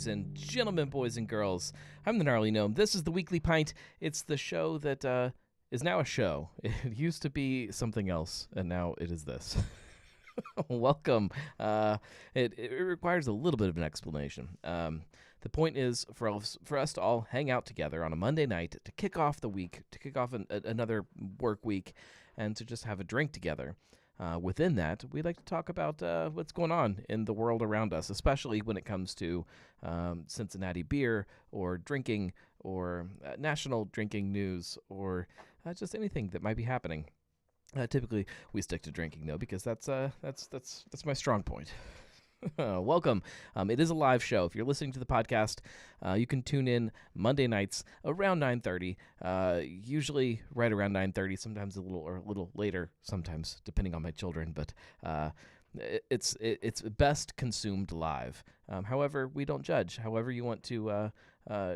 ladies and gentlemen, boys and girls. I'm the Gnarly Gnome. This is the Weekly Pint. It's the show that is now a show. It used to be something else, and now it is this. Welcome. It requires a little bit of an explanation. The point is for us to all hang out together on a Monday night to kick off the week, to kick off another work week, and to just have a drink together. Within that, we like to talk about what's going on in the world around us, especially when it comes to Cincinnati beer or drinking or national drinking news or just anything that might be happening. Typically, we stick to drinking though, because that's my strong point. Welcome. It is a live show. If you're listening to the podcast, you can tune in Monday nights around 9:30. Usually right around 9:30. Sometimes a little later. Sometimes depending on my children. But it's best consumed live. However, we don't judge. However you want to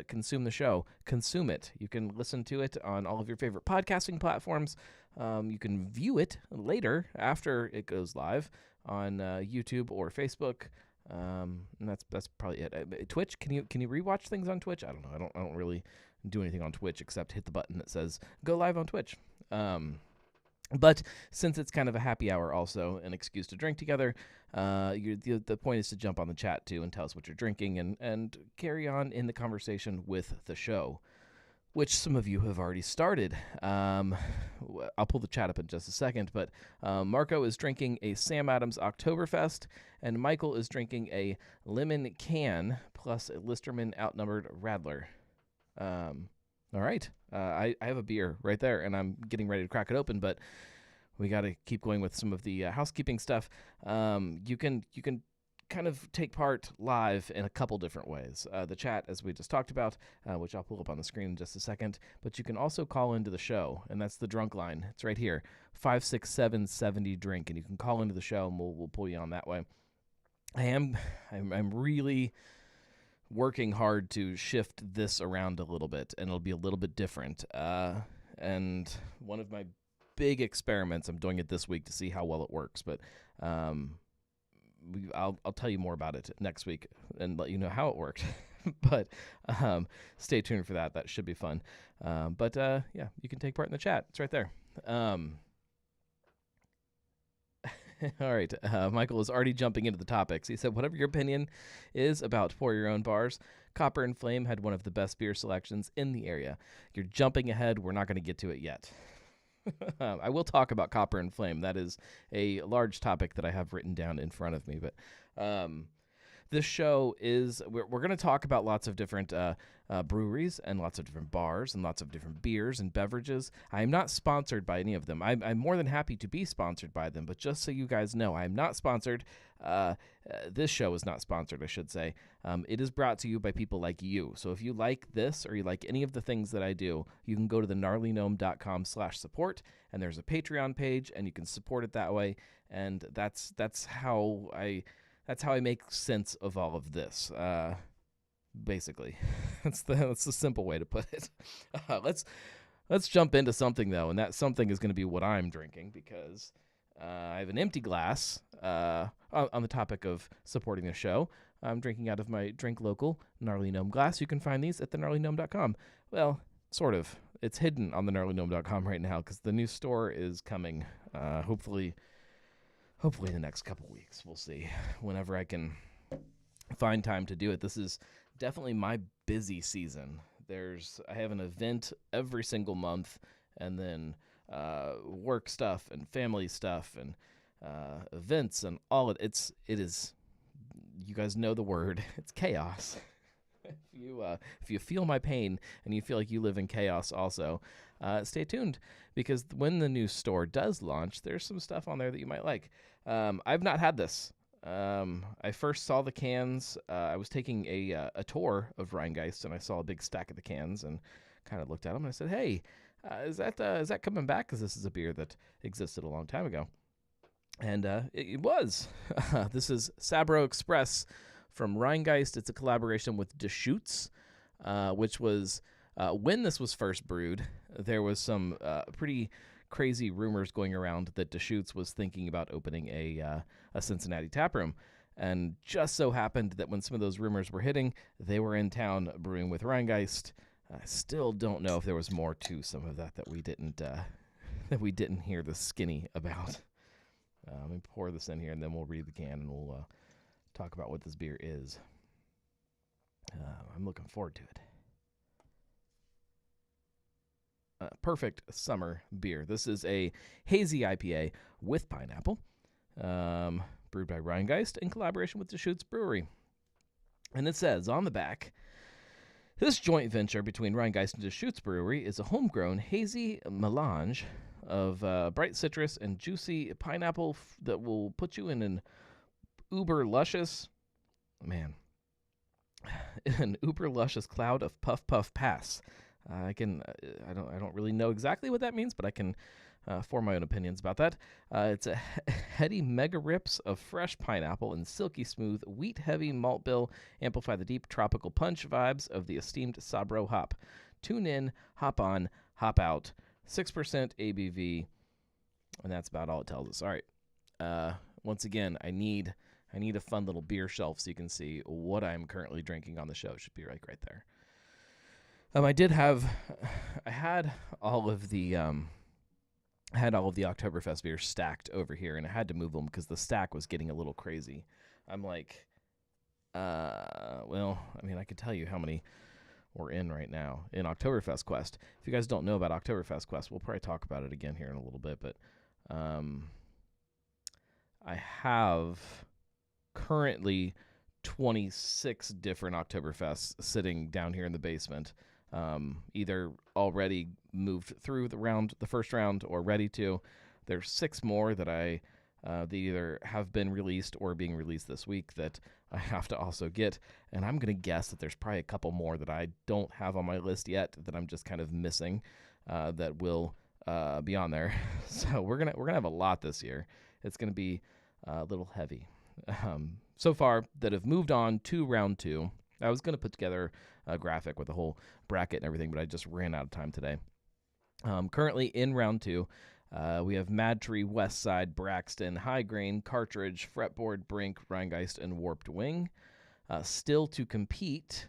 consume the show, consume it. You can listen to it on all of your favorite podcasting platforms. You can view it later after it goes live on YouTube or Facebook, and that's probably it. Twitch, can you rewatch things on Twitch? I don't know. I don't really do anything on Twitch except hit the button that says go live on Twitch. But since it's kind of a happy hour, also an excuse to drink together, the point is to jump on the chat too and tell us what you're drinking and carry on in the conversation with the show, which some of you have already started. I'll pull the chat up in just a second, but Marco is drinking a Sam Adams Oktoberfest, and Michael is drinking a lemon can plus a Listermann Outnumbered Radler. All right, I have a beer right there, and I'm getting ready to crack it open, but we got to keep going with some of the housekeeping stuff. You can kind of take part live in a couple different ways. The chat, as we just talked about, which I'll pull up on the screen in just a second, but you can also call into the show, and that's the drunk line. It's right here, 567-70-DRINK, and you can call into the show, and we'll pull you on that way. I'm really working hard to shift this around a little bit, and it'll be a little bit different. And one of my big experiments, I'm doing it this week to see how well it works, but I'll tell you more about it next week and let you know how it worked. But stay tuned for that. That should be fun. But yeah, you can take part in the chat. It's right there. All right. Michael is already jumping into the topics. He said, whatever your opinion is about pour your own bars, Copper and Flame had one of the best beer selections in the area. You're jumping ahead. We're not going to get to it yet. I will talk about Copper and Flame. That is a large topic that I have written down in front of me. But this show is, we're going to talk about lots of different breweries and lots of different bars and lots of different beers and beverages. I am not sponsored by any of them. I'm more than happy to be sponsored by them, but just so you guys know, I am not sponsored. This show is not sponsored, I should say. It is brought to you by people like you. So if you like this or you like any of the things that I do, you can go to thegnarlygnome.com/support, and there's a Patreon page, and you can support it that way. And that's how I make sense of all of this. Basically, that's the simple way to put it. Let's jump into something though, and that something is going to be what I'm drinking, because I have an empty glass. On the topic of supporting the show, I'm drinking out of my Drink Local Gnarly Gnome glass. You can find these at thegnarlygnome.com. Well, sort of. It's hidden on thegnarlygnome.com right now because the new store is coming. Hopefully in the next couple weeks. We'll see. Whenever I can find time to do it. This is definitely my busy season. I have an event every single month, and then work stuff and family stuff and events and all of it. It is, you guys know the word. It's chaos. If you feel my pain and you feel like you live in chaos also, stay tuned, because when the new store does launch, there's some stuff on there that you might like. I've not had this. I first saw the cans. I was taking a tour of Rhinegeist, and I saw a big stack of the cans and kind of looked at them, and I said, hey, is that coming back? Because this is a beer that existed a long time ago. And it was. This is Sabro Express from Rhinegeist. It's a collaboration with Deschutes, which was, when this was first brewed, there was some pretty crazy rumors going around that Deschutes was thinking about opening a Cincinnati taproom. And just so happened that when some of those rumors were hitting, they were in town brewing with Rhinegeist. I still don't know if there was more to some of that we didn't hear the skinny about. Let me pour this in here, and then we'll read the can, and we'll talk about what this beer is. I'm looking forward to it. Perfect summer beer. This is a hazy IPA with pineapple, brewed by Rhinegeist in collaboration with Deschutes Brewery. And it says on the back, this joint venture between Rhinegeist and Deschutes Brewery is a homegrown hazy melange of bright citrus and juicy pineapple that will put you in an uber luscious cloud of puff puff pass. I don't really know exactly what that means, but I can form my own opinions about that. It's a heady mega rips of fresh pineapple and silky smooth wheat heavy malt bill amplify the deep tropical punch vibes of the esteemed Sabro hop. Tune in, hop on, hop out. 6% ABV, and that's about all it tells us. All right. Once again, I need a fun little beer shelf so you can see what I'm currently drinking on the show. It should be right there. I had all of the Oktoberfest beers stacked over here, and I had to move them because the stack was getting a little crazy. I'm like, I could tell you how many we're in right now in Oktoberfest Quest. If you guys don't know about Oktoberfest Quest, we'll probably talk about it again here in a little bit, but I have currently 26 different Oktoberfests sitting down here in the basement, either already moved through the first round or ready to. There's 6 more that they either have been released or being released this week that I have to also get, and I'm going to guess that there's probably a couple more that I don't have on my list yet that I'm just kind of missing that will be on there. So we're gonna have a lot this year. It's going to be a little heavy. So far that have moved on to round 2. I was going to put together a graphic with a whole bracket and everything, but I just ran out of time today. Currently in round 2, we have Mad Tree, West Side, Braxton, High Grain, Cartridge, Fretboard, Brink, Rhinegeist, and Warped Wing. Still to compete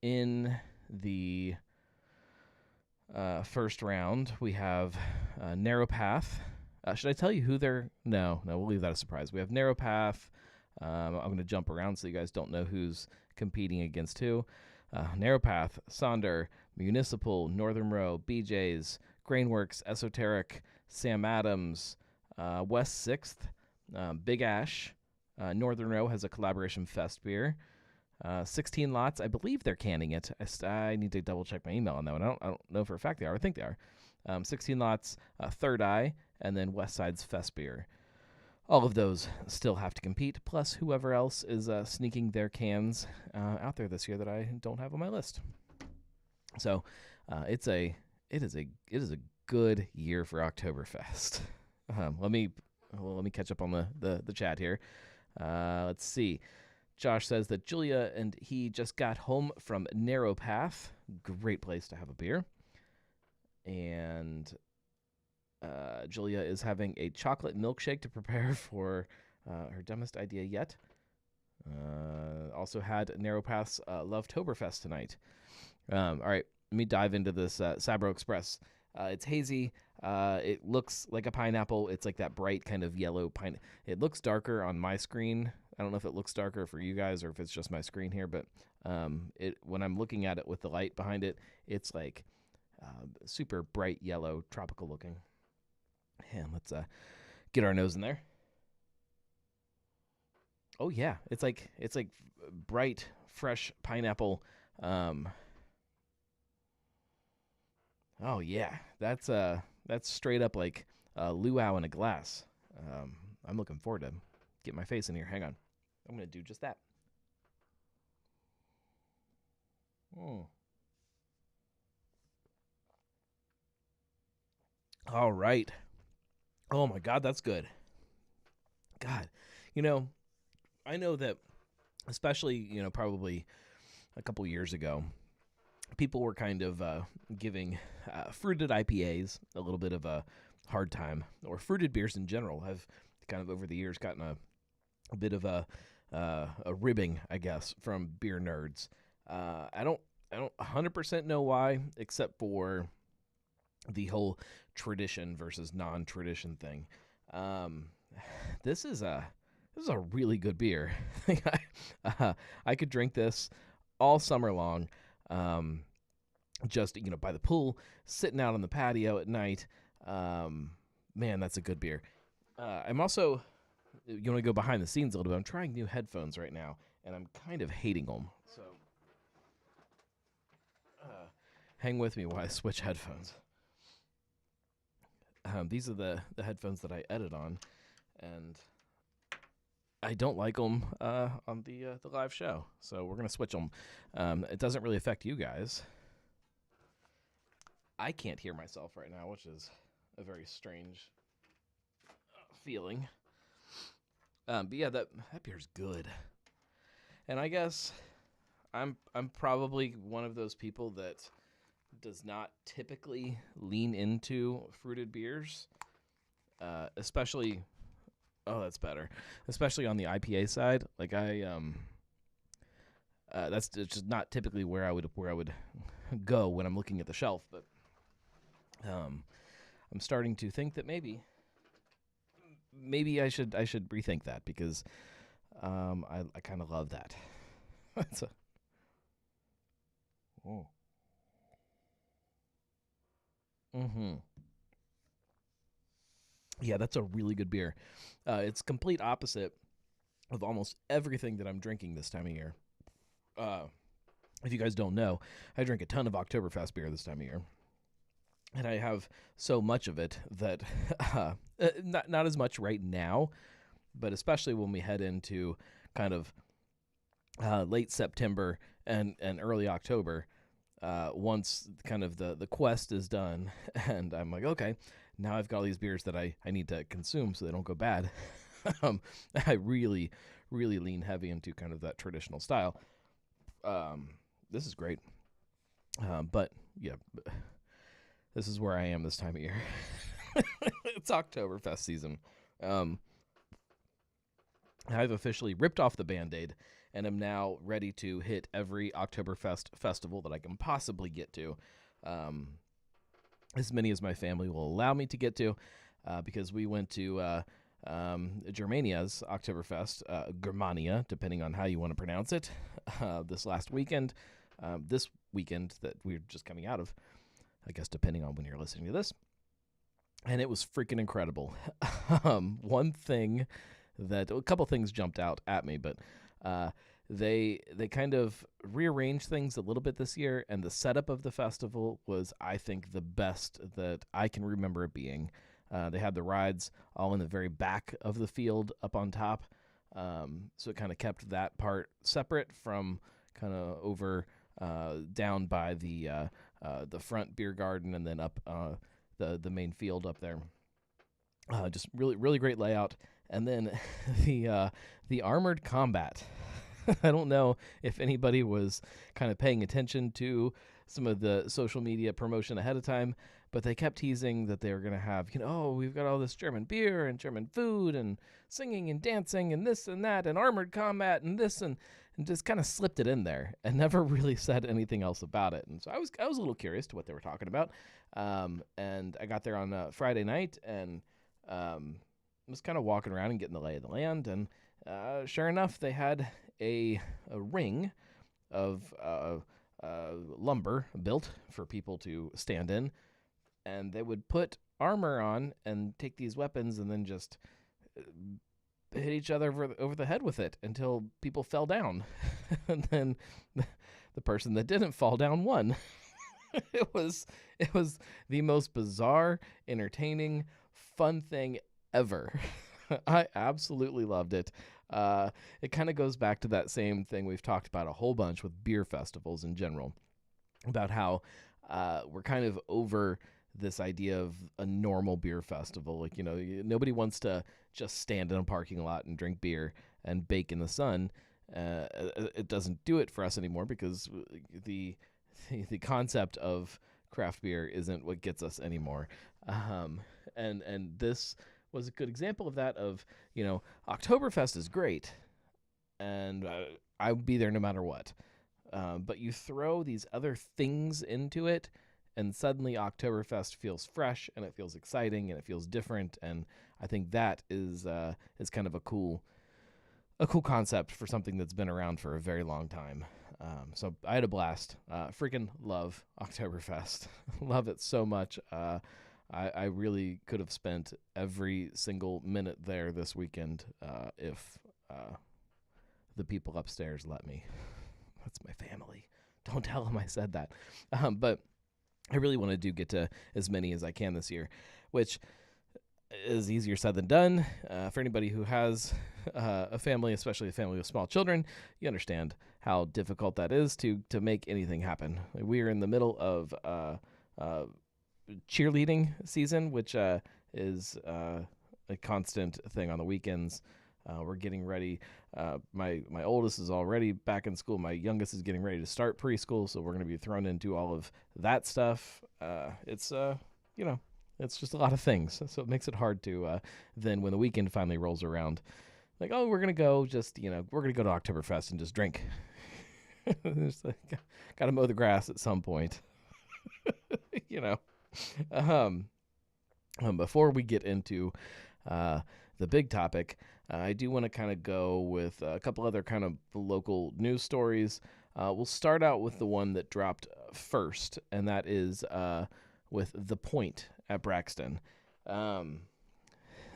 in the first round, we have Narrow Path. Should I tell you who they're? No, we'll leave that a surprise. We have Narrow Path. I'm going to jump around so you guys don't know who's competing against who. Narrow Path, Sonder, Municipal, Northern Row, BJ's, Grainworks, Esoteric, Sam Adams, West 6th, Big Ash. Northern Row has a collaboration fest beer. 16 lots. I believe they're canning it. I need to double check my email on that one. I don't know for a fact they are. I think they are. 16 lots, Third Eye, and then West Side's fest beer. All of those still have to compete, plus whoever else is sneaking their cans out there this year that I don't have on my list. So it is a good year for Oktoberfest. Let me catch up on the chat here. Let's see. Josh says that Julia and he just got home from Narrow Path. Great place to have a beer. And Julia is having a chocolate milkshake to prepare for her dumbest idea yet. Also had Narrow Path's Lovetoberfest tonight. All right, let me dive into this Sabro Express. It's hazy. It looks like a pineapple. It's like that bright kind of yellow pine. It looks darker on my screen. I don't know if it looks darker for you guys or if it's just my screen here, but when I'm looking at it with the light behind it, it's like super bright yellow, tropical looking. And let's get our nose in there. Oh yeah, it's like bright, fresh pineapple. Oh yeah, that's straight up like luau in a glass. I'm looking forward to get my face in here. Hang on, I'm gonna do just that. All right. Oh my God, that's good. God, I know that, especially, probably a couple years ago, people were kind of giving fruited IPAs a little bit of a hard time, or fruited beers in general have kind of over the years gotten a bit of a a ribbing, I guess, from beer nerds. I don't 100% know why, except for the whole tradition versus non-tradition thing. Um, this is a really good beer. I could drink this all summer long. Just by the pool, sitting out on the patio at night. Man, that's a good beer. I'm also, you want to go behind the scenes a little bit. I'm trying new headphones right now, and I'm kind of hating them. So hang with me while I switch headphones. These are the headphones that I edit on, and I don't like them on the live show. So we're gonna switch them. It doesn't really affect you guys. I can't hear myself right now, which is a very strange feeling. But yeah, that beer's good. And I guess I'm probably one of those people that does not typically lean into fruited beers, especially. Oh, that's better. Especially on the IPA side, like that's just not typically where I would go when I'm looking at the shelf. But I'm starting to think that maybe I should rethink that, because I kind of love that. That's a oh. Mm-hmm. Yeah, that's a really good beer. It's complete opposite of almost everything that I'm drinking this time of year. If you guys don't know, I drink a ton of Oktoberfest beer this time of year. And I have so much of it that not as much right now, but especially when we head into kind of late September and early October, once kind of the quest is done, and I'm like, okay, now I've got all these beers that I need to consume so they don't go bad. I really, really lean heavy into kind of that traditional style. This is great. But yeah, this is where I am this time of year. It's Oktoberfest season. I've officially ripped off the Band-Aid and am now ready to hit every Oktoberfest festival that I can possibly get to. As many as my family will allow me to get to, because we went to Germania's Oktoberfest, Germania, depending on how you want to pronounce it, this last weekend. This weekend that we're just coming out of, I guess, depending on when you're listening to this. And it was freaking incredible. A couple things jumped out at me, but they kind of rearranged things a little bit this year, and the setup of the festival was, I think, the best that I can remember it being. They had the rides all in the very back of the field up on top, so it kind of kept that part separate from kind of over down by the front beer garden, and then up the main field up there. Just really, really great layout. And then the armored combat. I don't know if anybody was kind of paying attention to some of the social media promotion ahead of time, but they kept teasing that they were going to have, we've got all this German beer and German food and singing and dancing and this and that and armored combat and this, and just kind of slipped it in there and never really said anything else about it. And so I was a little curious to what they were talking about. And I got there on Friday night and was kind of walking around and getting the lay of the land. And sure enough, they had a ring of lumber built for people to stand in, and they would put armor on and take these weapons and then just hit each other over the head with it until people fell down. And then the person that didn't fall down won. It was the most bizarre, entertaining, fun thing ever. I absolutely loved it. It kind of goes back to that same thing we've talked about a whole bunch with beer festivals in general, about how we're kind of over this idea of a normal beer festival. Like, nobody wants to just stand in a parking lot and drink beer and bake in the sun. It doesn't do it for us anymore, because the concept of craft beer isn't what gets us anymore. And this was a good example of that. Of, Oktoberfest is great, and I would be there no matter what. But you throw these other things into it, and suddenly Oktoberfest feels fresh, and it feels exciting, and it feels different. And I think that is kind of a cool concept for something that's been around for a very long time. So I had a blast. Freaking love Oktoberfest. Love it so much. I really could have spent every single minute there this weekend if the people upstairs let me. That's my family. Don't tell them I said that. But I really want to get to as many as I can this year, which is easier said than done. For anybody who has a family, especially a family with small children, you understand how difficult that is to make anything happen. We are in the middle of cheerleading season, which is a constant thing on the weekends. We're getting ready. My oldest is already back in school. My youngest is getting ready to start preschool, so we're going to be thrown into all of that stuff. It's it's just a lot of things, so it makes it hard to then when the weekend finally rolls around, like, oh, we're going to go we're going to go to Oktoberfest and just drink. Got to mow the grass at some point. Before we get into the big topic, I do want to kind of go with a couple other kind of local news stories. We'll start out with the one that dropped first, and that is with The Point at Braxton.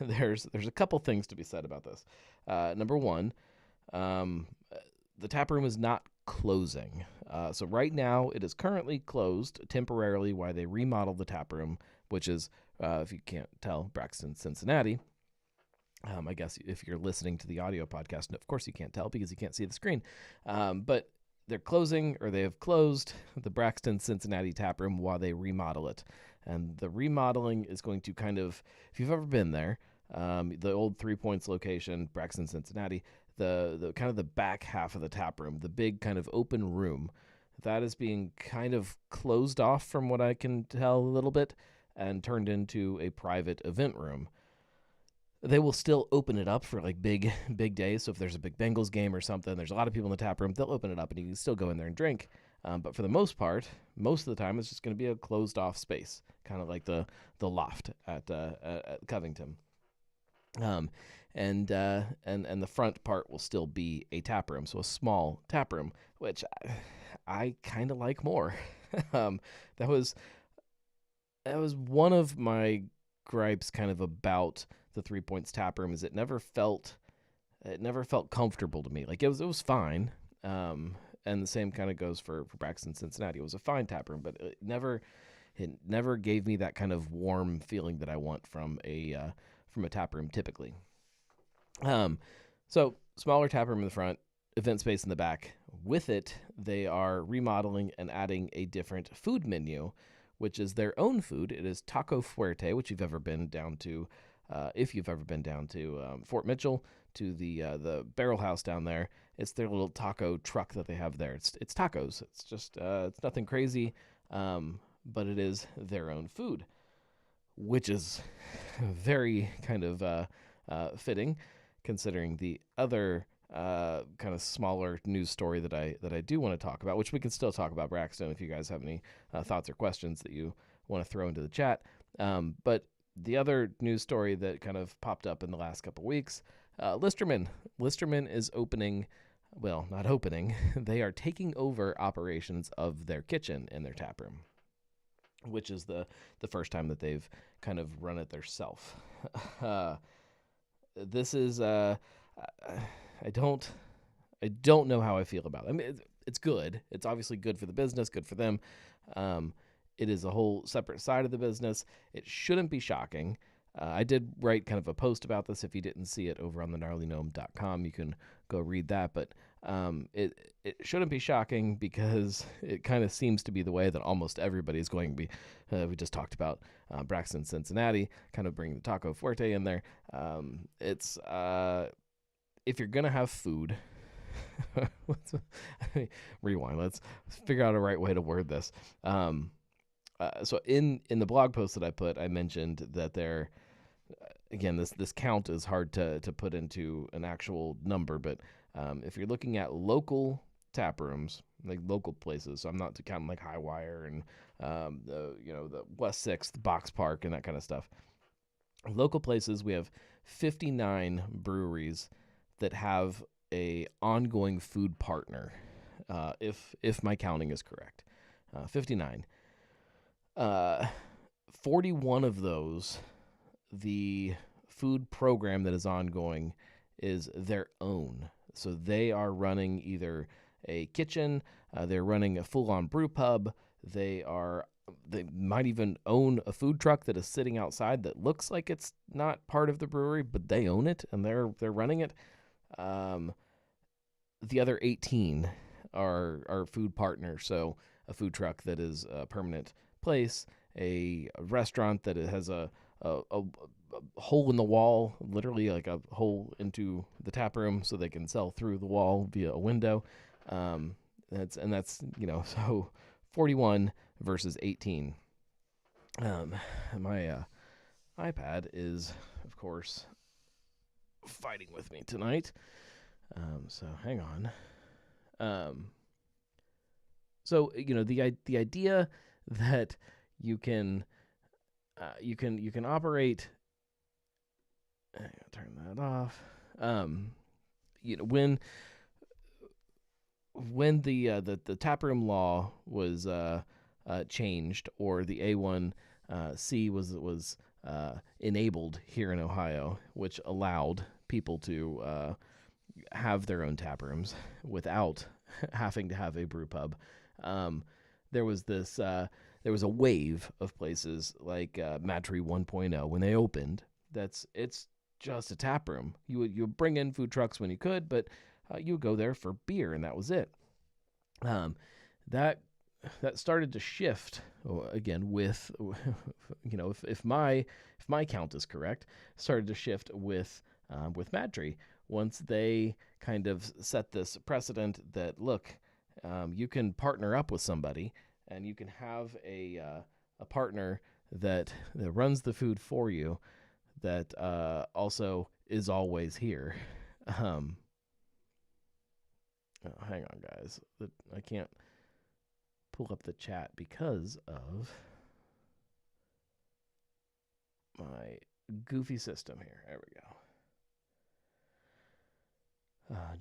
There's a couple things to be said about this. Number one, the tap room is not closing. So right now it is currently closed temporarily while they remodel the tap room, which is, if you can't tell, Braxton, Cincinnati. I guess if you're listening to the audio podcast, of course you can't tell because you can't see the screen. But they're closing, or they have closed, the Braxton, Cincinnati tap room while they remodel it. And the remodeling is going to kind of, if you've ever been there, the old 3 Points location, Braxton, Cincinnati, the kind of the back half of the tap room, the big kind of open room, that is being kind of closed off from what I can tell a little bit and turned into a private event room. They will still open it up for like big days. So if there's a big Bengals game or something, there's a lot of people in the tap room, they'll open it up and you can still go in there and drink. But for the most part, most of the time, it's just going to be a closed off space, kind of like the loft at Covington. And the front part will still be a tap room, so a small tap room, which I kind of like more. That was one of my gripes kind of about the 3 Points tap room, is it never felt comfortable to me. Like it was fine. And the same kind of goes for Braxton, Cincinnati. It was a fine tap room, but it never gave me that kind of warm feeling that I want from a tap room typically. So smaller tap room in the front, event space in the back. With it, they are remodeling and adding a different food menu, which is their own food. It is Taco Fuerte, which if you've ever been down to Fort Mitchell, to the Barrel House down there. It's their little taco truck that they have there. It's tacos. It's just it's nothing crazy, but it is their own food, which is very kind of fitting, considering the other kind of smaller news story that I do want to talk about, which we can still talk about Braxton if you guys have any thoughts or questions that you want to throw into the chat. But the other news story that kind of popped up in the last couple weeks, Listerman is opening, well, not opening, they are taking over operations of their kitchen in their tap room, which is the first time that they've kind of run it themselves. This is I don't know how I feel about it. I mean, it's good. It's obviously good for the business, good for them. It is a whole separate side of the business. It shouldn't be shocking. I did write kind of a post about this. If you didn't see it over on the gnarlygnome.com, you can go read that. But it shouldn't be shocking because it kind of seems to be the way that almost everybody is going to be. We just talked about Braxton, Cincinnati, kind of bringing the Taco Fuerte in there. It's if you're going to have food, rewind. Let's figure out a right way to word this. So in the blog post that I put, I mentioned that there, again, this count is hard to put into an actual number, but If you're looking at local tap rooms, like local places, so I'm not counting like High Wire and the West Sixth Box Park and that kind of stuff. Local places, we have 59 breweries that have a ongoing food partner, if my counting is correct. 59. 41 of those, the food program that is ongoing is their own. So they are running either a kitchen, they're running a full-on brew pub, they might even own a food truck that is sitting outside that looks like it's not part of the brewery, but they own it and they're running it. The other 18 are food partners. So a food truck that is a permanent place, a restaurant that has a hole in the wall, literally like a hole into the tap room, so they can sell through the wall via a window. That's so 41 versus 18. My iPad is, of course, fighting with me tonight. So hang on. So the idea that you can operate. I'm gonna turn that off. When the taproom law was changed, or the A1C was enabled here in Ohio, which allowed people to have their own tap rooms without having to have a brew pub. There was a wave of places like Matry 1.0 when they opened. It's just a tap room. You would bring in food trucks when you could, but you would go there for beer, and that was it. That started to shift again with, if my count is correct, started to shift with Matry once they kind of set this precedent that, look, you can partner up with somebody and you can have a partner that runs the food for you, that also is always here. Hang on, guys. I can't pull up the chat because of my goofy system here. There we go.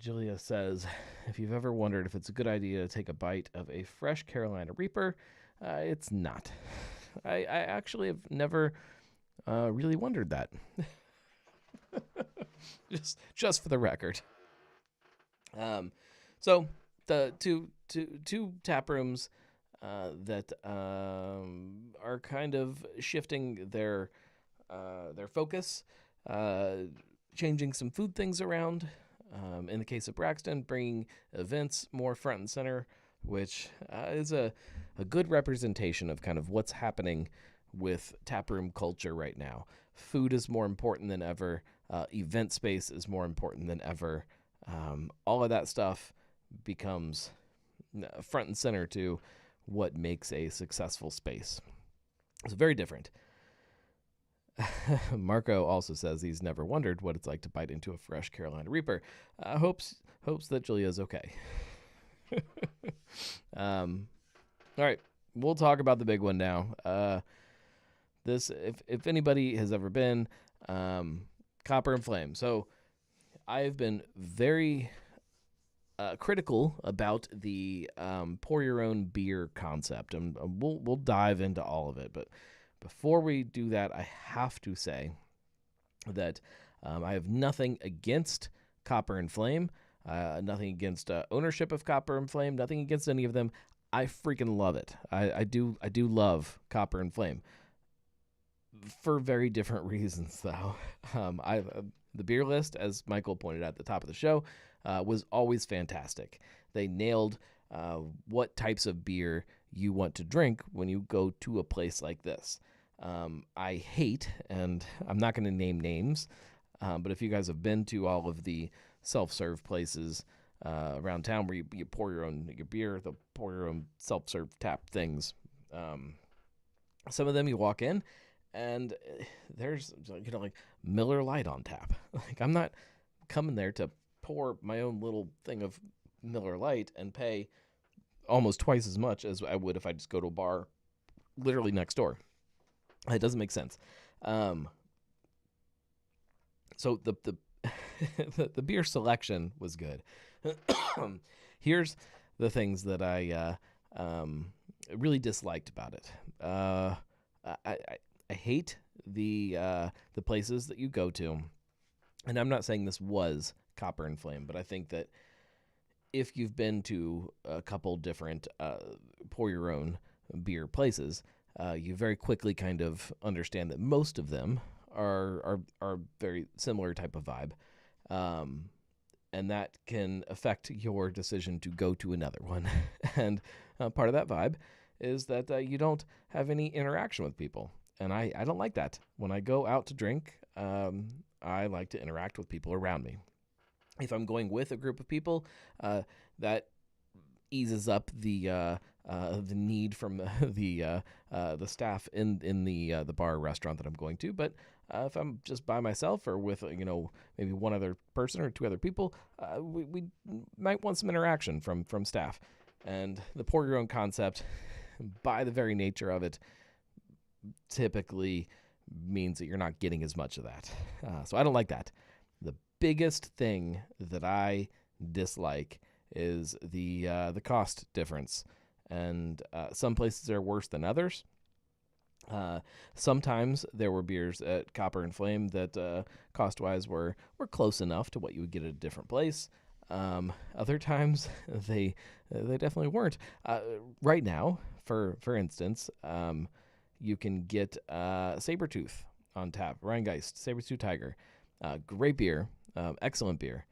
Julia says, if you've ever wondered if it's a good idea to take a bite of a fresh Carolina Reaper, it's not. I actually have never really wondered that. just for the record. So the two tap rooms that are kind of shifting their focus, changing some food things around. In the case of Braxton, bringing events more front and center, which is a good representation of kind of what's happening with taproom culture right now. Food is more important than ever. Event space is more important than ever. All of that stuff becomes front and center to what makes a successful space. It's very different. Marco also says he's never wondered what it's like to bite into a fresh Carolina Reaper. Hopes that Julia's okay. All right, we'll talk about the big one now. This, if anybody has ever been, Copper and Flame. So I've been very critical about the pour your own beer concept, and we'll dive into all of it. But before we do that, I have to say that I have nothing against Copper and Flame, nothing against ownership of Copper and Flame, nothing against any of them. I freaking love it. I do love Copper and Flame for very different reasons, though. The beer list, as Michael pointed out at the top of the show, was always fantastic. They nailed what types of beer you want to drink when you go to a place like this. I hate, and I'm not going to name names, but if you guys have been to all of the self-serve places around town where you pour your beer, they'll pour your own self-serve tap things. Some of them you walk in, and there's like Miller Lite on tap. Like, I'm not coming there to pour my own little thing of Miller Lite and pay almost twice as much as I would if I just go to a bar literally next door. It doesn't make sense. So the the beer selection was good. Here's the things that I really disliked about it. I hate the places that you go to, and I'm not saying this was Copper and Flame, but I think that if you've been to a couple different pour your own beer places, you very quickly kind of understand that most of them are very similar type of vibe, and that can affect your decision to go to another one. And part of that vibe is that you don't have any interaction with people, and I don't like that. When I go out to drink, I like to interact with people around me. If I'm going with a group of people, that eases up the need from the staff in the bar or restaurant that I'm going to. But if I'm just by myself or with maybe one other person or two other people, we might want some interaction from staff. And the pour your own concept, by the very nature of it, typically means that you're not getting as much of that. So I don't like that. The biggest thing that I dislike is the cost difference, and some places are worse than others. Sometimes there were beers at Copper and Flame that cost-wise were close enough to what you would get at a different place. Other times they definitely weren't. Right now, for instance, you can get Sabretooth on tap, Rhinegeist, Sabretooth Tiger. Great beer, excellent beer.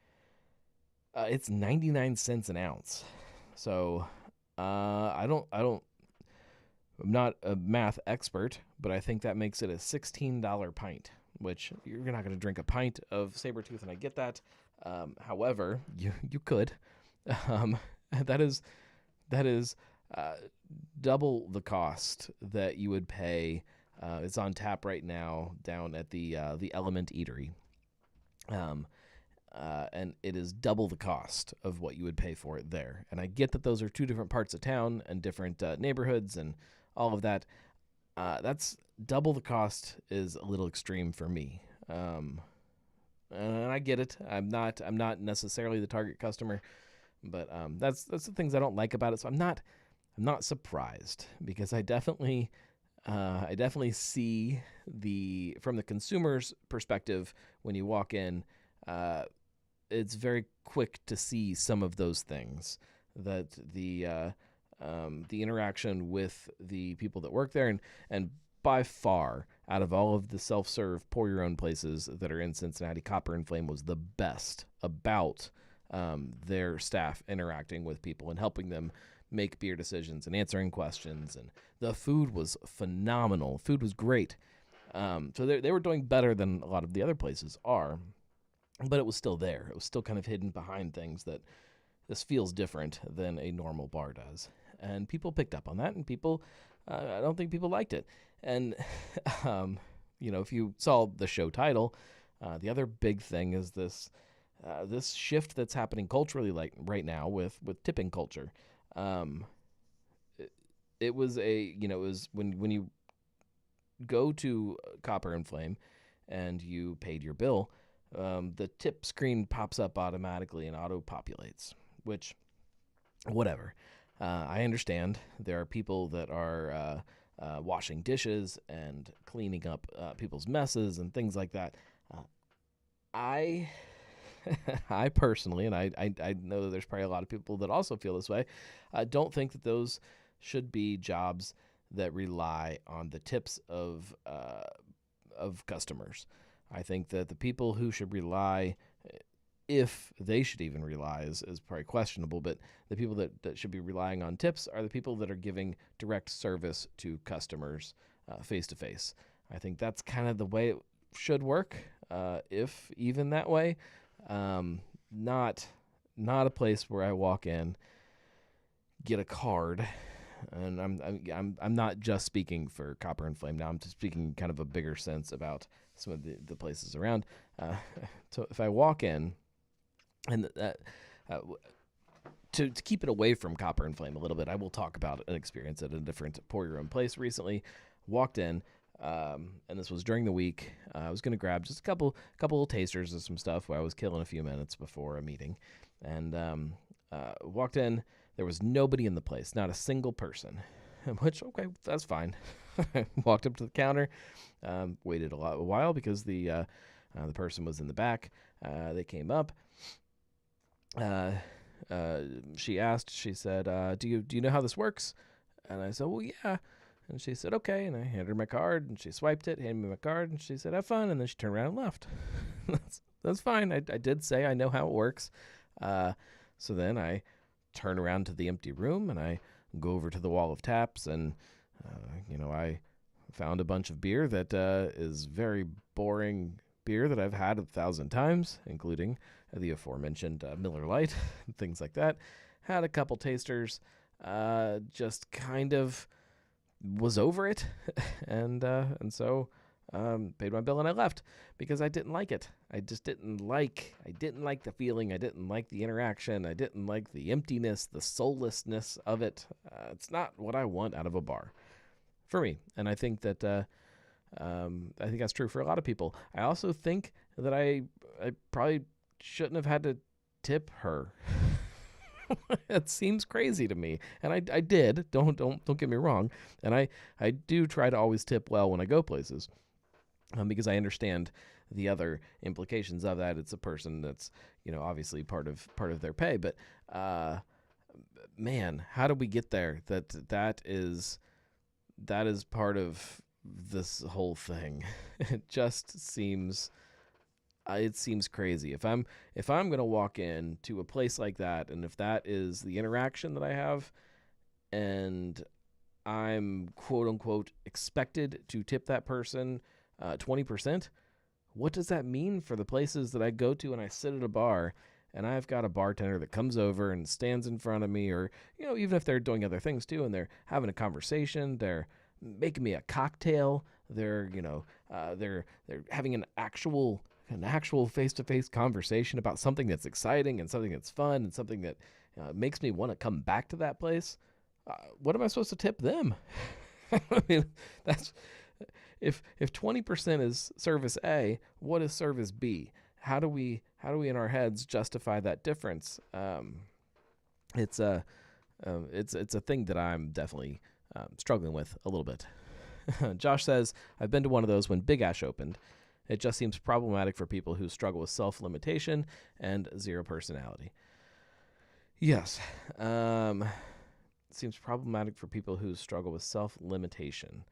It's 99 cents an ounce. So I'm not a math expert, but I think that makes it a $16 pint, which you're not going to drink a pint of Sabretooth, and I get that. However, you could. That is double the cost that you would pay. It's on tap right now down at the Element Eatery. And it is double the cost of what you would pay for it there. And I get that those are two different parts of town and different neighborhoods and all of that. That's double the cost is a little extreme for me. And I get it. I'm not necessarily the target customer, but that's the things I don't like about it. So I'm not surprised, because I definitely see from the consumer's perspective when you walk in. It's very quick to see some of those things, that the interaction with the people that work there, and by far, out of all of the self-serve pour your own places that are in Cincinnati, Copper and Flame was the best about their staff interacting with people and helping them make beer decisions and answering questions. And the food was phenomenal. Food was great. So they were doing better than a lot of the other places are. But it was still there. It was still kind of hidden behind things that this feels different than a normal bar does. And people picked up on that, and I don't think people liked it. And, if you saw the show title, the other big thing is this shift that's happening culturally, like right now with tipping culture. It was when you go to Copper and Flame and you paid your bill, the tip screen pops up automatically and auto-populates, which, whatever. I understand there are people that are washing dishes and cleaning up people's messes and things like that. I personally, and I know that there's probably a lot of people that also feel this way, don't think that those should be jobs that rely on the tips of customers. I think that the people who should rely, if they should even rely, is probably questionable, but the people that should be relying on tips are the people that are giving direct service to customers face-to-face. I think that's kind of the way it should work, if even that way. Not a place where I walk in, get a card, and I'm not just speaking for Copper and Flame now. I'm just speaking kind of a bigger sense about some of the places around. So if I walk in And uh, to keep it away from Copper and Flame a little bit, I will talk about an experience at a different pour your own place recently. Walked in, and this was during the week. I was going to grab just a couple of tasters of some stuff while I was killing a few minutes before a meeting, and walked in. There was nobody in the place, not a single person. Which, okay, that's fine. Walked up to the counter, waited a while because the person was in the back. They came up. She asked. She said, "Do you know how this works?" And I said, "Well, yeah." And she said, "Okay." And I handed her my card, and she swiped it, handed me my card, and she said, "Have fun." And then she turned around and left. That's fine. I did say I know how it works. So then I turn around to the empty room, and I go over to the wall of taps, and I found a bunch of beer that is very boring beer that I've had 1,000 times, including the aforementioned Miller Lite, things like that. Had a couple tasters, just kind of was over it, and so paid my bill and I left because I didn't like it. I didn't like the feeling. I didn't like the interaction. I didn't like the emptiness, the soullessness of it. It's not what I want out of a bar for me. And I think that that's true for a lot of people. I also think that I probably shouldn't have had to tip her. It seems crazy to me, and I did. Don't get me wrong. And I do try to always tip well when I go places, because I understand the other implications of that. It's a person that's obviously part of their pay. But man, how do we get there? That is part of this whole thing. It just seems. It seems crazy. If I'm gonna walk in to a place like that, and if that is the interaction that I have, and I'm quote unquote expected to tip that person 20%, what does that mean for the places that I go to and I sit at a bar and I've got a bartender that comes over and stands in front of me, or even if they're doing other things too, and they're having a conversation, they're making me a cocktail, they're they're having an actual face-to-face conversation about something that's exciting and something that's fun and something that makes me want to come back to that place. What am I supposed to tip them? I mean, that's if 20% is service A, what is service B? How do we in our heads justify that difference? It's a thing that I'm definitely struggling with a little bit. Josh says, "I've been to one of those when Big Ash opened. It just seems problematic for people who struggle with self-limitation and zero personality." Yes. Seems problematic for people who struggle with self-limitation.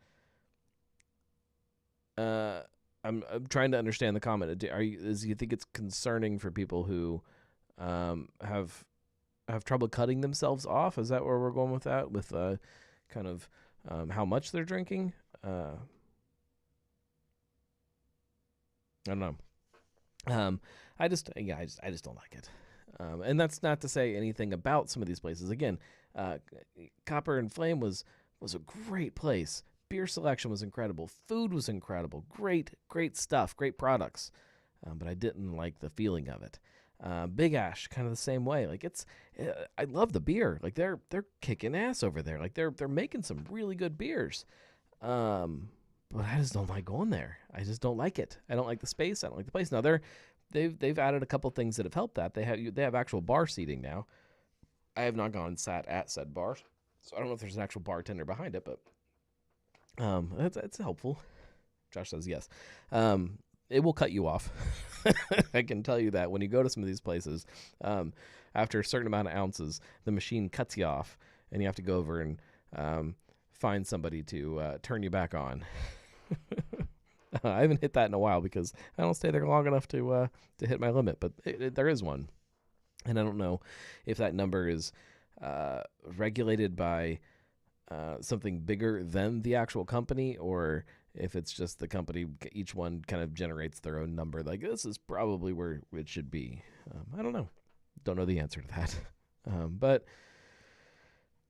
I'm trying to understand the comment. Do you think it's concerning for people who have trouble cutting themselves off? Is that where we're going with that? With kind of how much they're drinking? I don't know. I just don't like it. And that's not to say anything about some of these places. Again, Copper and Flame was a great place. Beer selection was incredible. Food was incredible. Great stuff. Great products. But I didn't like the feeling of it. Big Ash, kind of the same way. Like I love the beer. Like they're kicking ass over there. Like they're making some really good beers. But I just don't like going there. I just don't like it. I don't like the space. I don't like the place. Now they've added a couple things that have helped that. They have actual bar seating now. I have not gone and sat at said bar, so I don't know if there's an actual bartender behind it, but it's helpful. Josh says yes. It will cut you off. I can tell you that when you go to some of these places, after a certain amount of ounces, the machine cuts you off, and you have to go over and find somebody to turn you back on. I haven't hit that in a while because I don't stay there long enough to hit my limit, but there is one. And I don't know if that number is regulated by something bigger than the actual company, or if it's just the company, each one kind of generates their own number. Like, this is probably where it should be. I don't know. Don't know the answer to that. But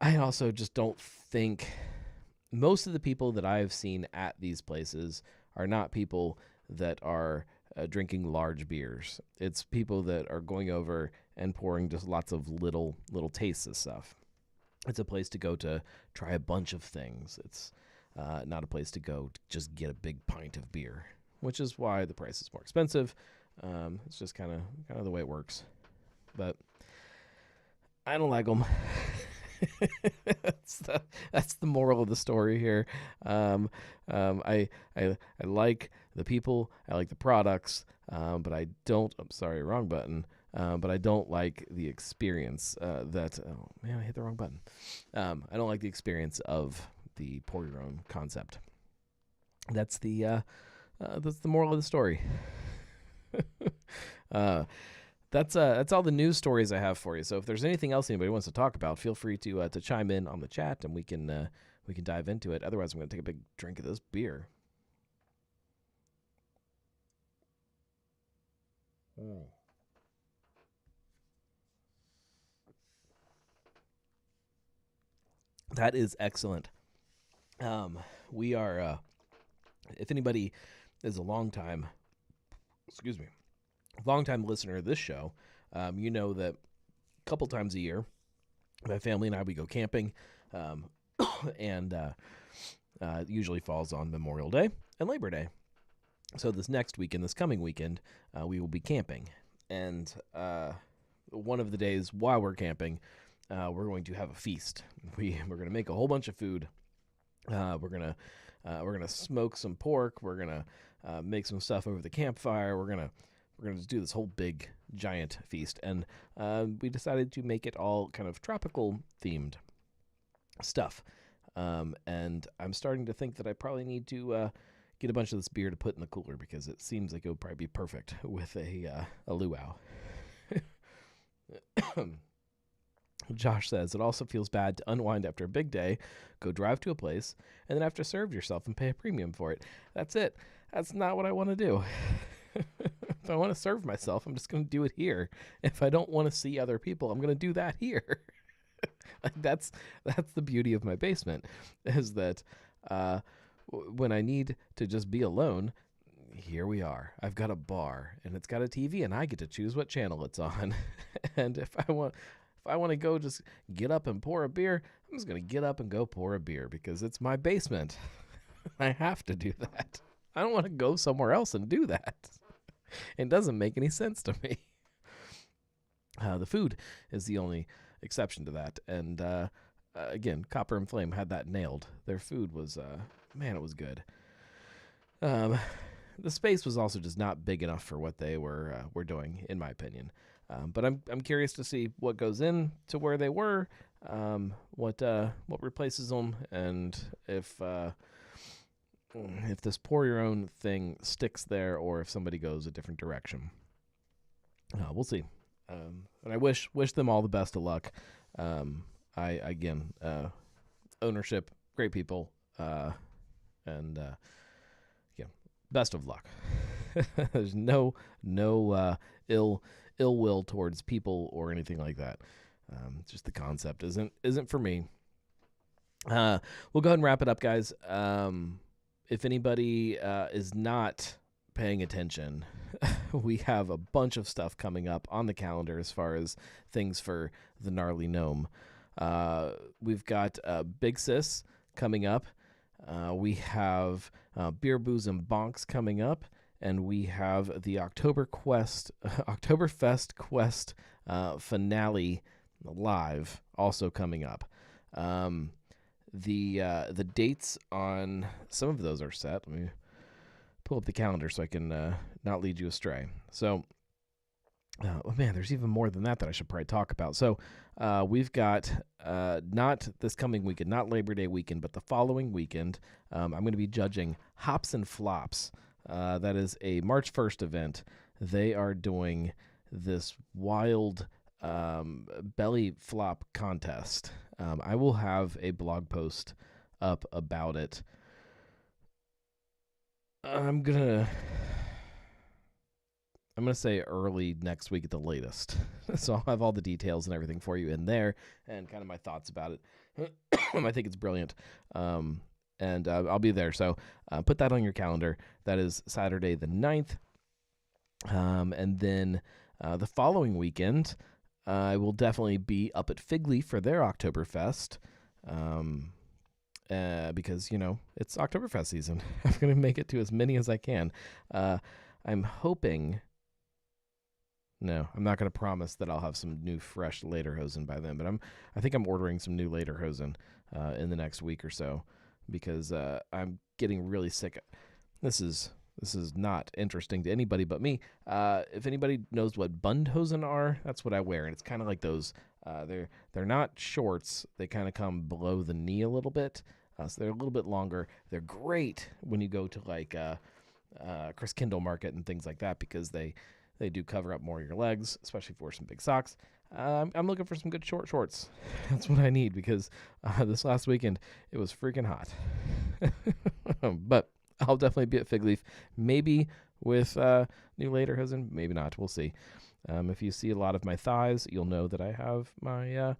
I also just don't think most of the people that I've seen at these places are not people that are drinking large beers. It's people that are going over and pouring just lots of little tastes of stuff. It's a place to go to try a bunch of things. It's not a place to go to just get a big pint of beer, which is why the price is more expensive. It's just kind of the way it works. But I don't like them. that's the moral of the story here. I like the people. I like the products. But I don't. I'm sorry, wrong button. But I don't like the experience. Oh man, I hit the wrong button. I don't like the experience of the pour your own concept. That's the moral of the story. That's all the news stories I have for you. So if there's anything else anybody wants to talk about, feel free to chime in on the chat, and we can dive into it. Otherwise, I'm going to take a big drink of this beer. That is excellent. We are, if anybody is a long time listener of this show, you know that a couple times a year, my family and I, we go camping, and it usually falls on Memorial Day and Labor Day. So this coming weekend, we will be camping. And one of the days while we're camping, we're going to have a feast. We're going to make a whole bunch of food. We're gonna smoke some pork. We're gonna make some stuff over the campfire. We're gonna just do this whole big giant feast. And we decided to make it all kind of tropical themed stuff. And I'm starting to think that I probably need to get a bunch of this beer to put in the cooler, because it seems like it would probably be perfect with a luau. Josh says, it also feels bad to unwind after a big day, go drive to a place, and then have to serve yourself and pay a premium for it. That's it. That's not what I want to do. If I want to serve myself, I'm just going to do it here. If I don't want to see other people, I'm going to do that here. That's the beauty of my basement, is that when I need to just be alone, here we are. I've got a bar, and it's got a TV, and I get to choose what channel it's on. And if I want to go just get up and pour a beer, I'm just going to get up and go pour a beer, because it's my basement. I have to do that. I don't want to go somewhere else and do that. It doesn't make any sense to me. The food is the only exception to that. And again, Copper and Flame had that nailed. Their food was, it was good. The space was also just not big enough for what they were doing, in my opinion. But I'm curious to see what goes into where they were, what replaces them, and if this pour your own thing sticks there, or if somebody goes a different direction. We'll see. And I wish them all the best of luck. Ownership, great people, and best of luck. There's no ill will towards people or anything like that. Just the concept isn't for me. We'll go ahead and wrap it up, guys. If anybody is not paying attention, we have a bunch of stuff coming up on the calendar as far as things for the Gnarly Gnome. We've got Big Sis coming up. We have Beer, Booze, and Bonks coming up. And we have the Oktoberfest Quest finale live also coming up. The dates on some of those are set. Let me pull up the calendar so I can not lead you astray. So, there's even more than that I should probably talk about. So we've got not this coming weekend, not Labor Day weekend, but the following weekend. I'm going to be judging Hops and Flops. That is a March 1st event. They are doing this wild belly flop contest. I will have a blog post up about it. I'm gonna say early next week at the latest. So I'll have all the details and everything for you in there, and kind of my thoughts about it. I think it's brilliant. And I'll be there. So put that on your calendar. That is Saturday the 9th. And then the following weekend, I will definitely be up at Figley for their Oktoberfest. Because, it's Oktoberfest season. I'm going to make it to as many as I can. I'm hoping... No, I'm not going to promise that I'll have some new fresh lederhosen by then, but I think I'm ordering some new lederhosen in the next week or so, because I'm getting really sick. This is not interesting to anybody but me. If anybody knows what Bundhosen are, that's what I wear, and it's kind of like those. They're not shorts. They kind of come below the knee a little bit, so they're a little bit longer. They're great when you go to like Chris Kindle Market and things like that, because they do cover up more of your legs, especially for some big socks. I'm looking for some good short shorts. That's what I need, because this last weekend it was freaking hot. But I'll definitely be at Fig Leaf, maybe with new lederhosen, maybe not. We'll see. If you see a lot of my thighs, you'll know that I have my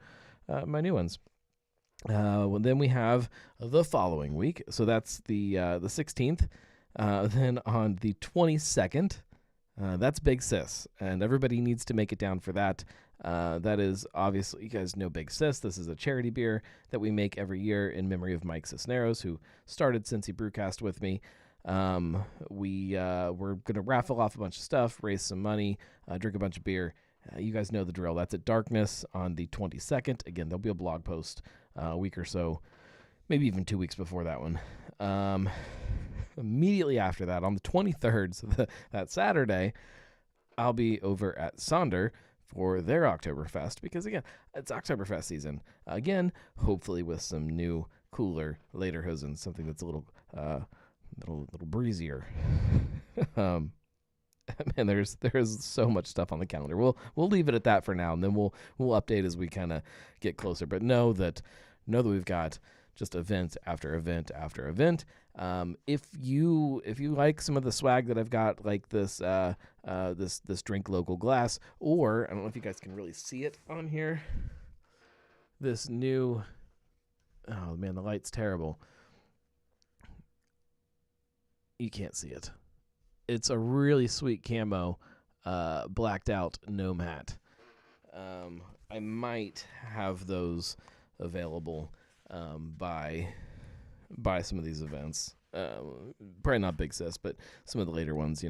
my new ones. Well, then we have the following week, so that's the 16th. Then on the 22nd. That's Big Sis, and everybody needs to make it down for that. That is, obviously, you guys know Big Sis. This is a charity beer that we make every year in memory of Mike Cisneros, who started Cincy Brewcast with me. We're going to raffle off a bunch of stuff, raise some money, drink a bunch of beer. You guys know the drill. That's at Darkness on the 22nd. Again, there'll be a blog post a week or so, maybe even 2 weeks before that one. Immediately after that, on the 23rd, so that Saturday, I'll be over at Sonder for their Oktoberfest, because, again, it's Oktoberfest season. Again, hopefully with some new, cooler lederhosen, something that's a little breezier. And there's so much stuff on the calendar. We'll leave it at that for now, and then we'll update as we kind of get closer. But know that we've got just event after event after event. If you like some of the swag that I've got, like this this drink local glass, or I don't know if you guys can really see it on here, this new, oh man, the light's terrible. You can't see it. It's a really sweet camo, blacked out Nomad. I might have those available by some of these events. Probably not Big Sis, but some of the later ones,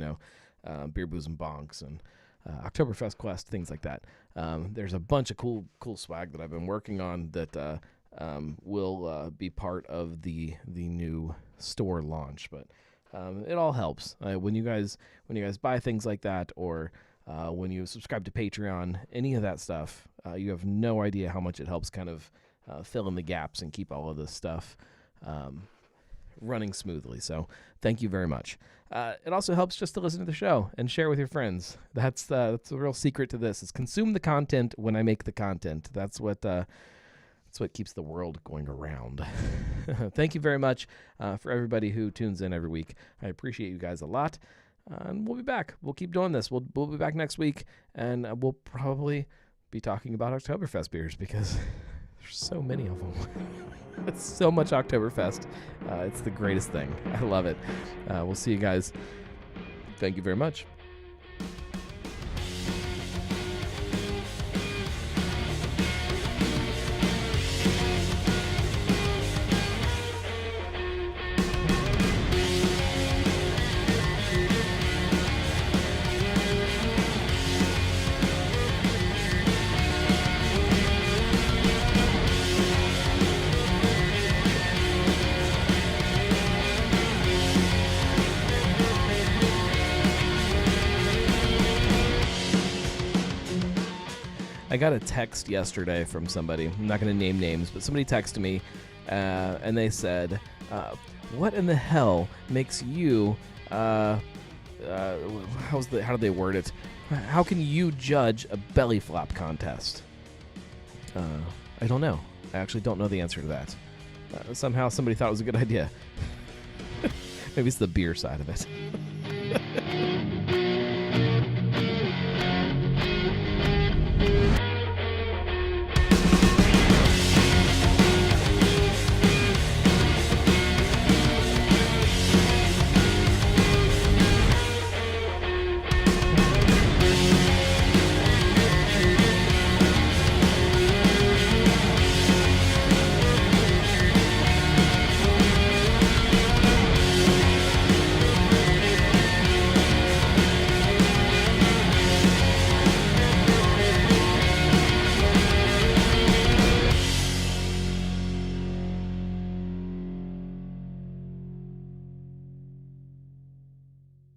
Beer, Booze, and Bonks and Oktoberfest Quest, things like that. There's a bunch of cool swag that I've been working on that will be part of the new store launch. But it all helps when you guys buy things like that, or when you subscribe to Patreon, any of that stuff. You have no idea how much it helps kind of fill in the gaps and keep all of this stuff running smoothly. So thank you very much. It also helps just to listen to the show and share with your friends. That's the real secret to this, is consume the content when I make the content. That's what keeps the world going around. Thank you very much for everybody who tunes in every week. I appreciate you guys a lot. And we'll be back. We'll keep doing this. We'll be back next week, and we'll probably be talking about Oktoberfest beers, because there's so many of them. It's so much Oktoberfest. It's the greatest thing. I love it. We'll see you guys. Thank you very much. I got a text yesterday from somebody. I'm not going to name names, but somebody texted me, and they said, "What in the hell makes you? How did they word it? How can you judge a belly flop contest?" I don't know. I actually don't know the answer to that. Somehow somebody thought it was a good idea. Maybe it's the beer side of it.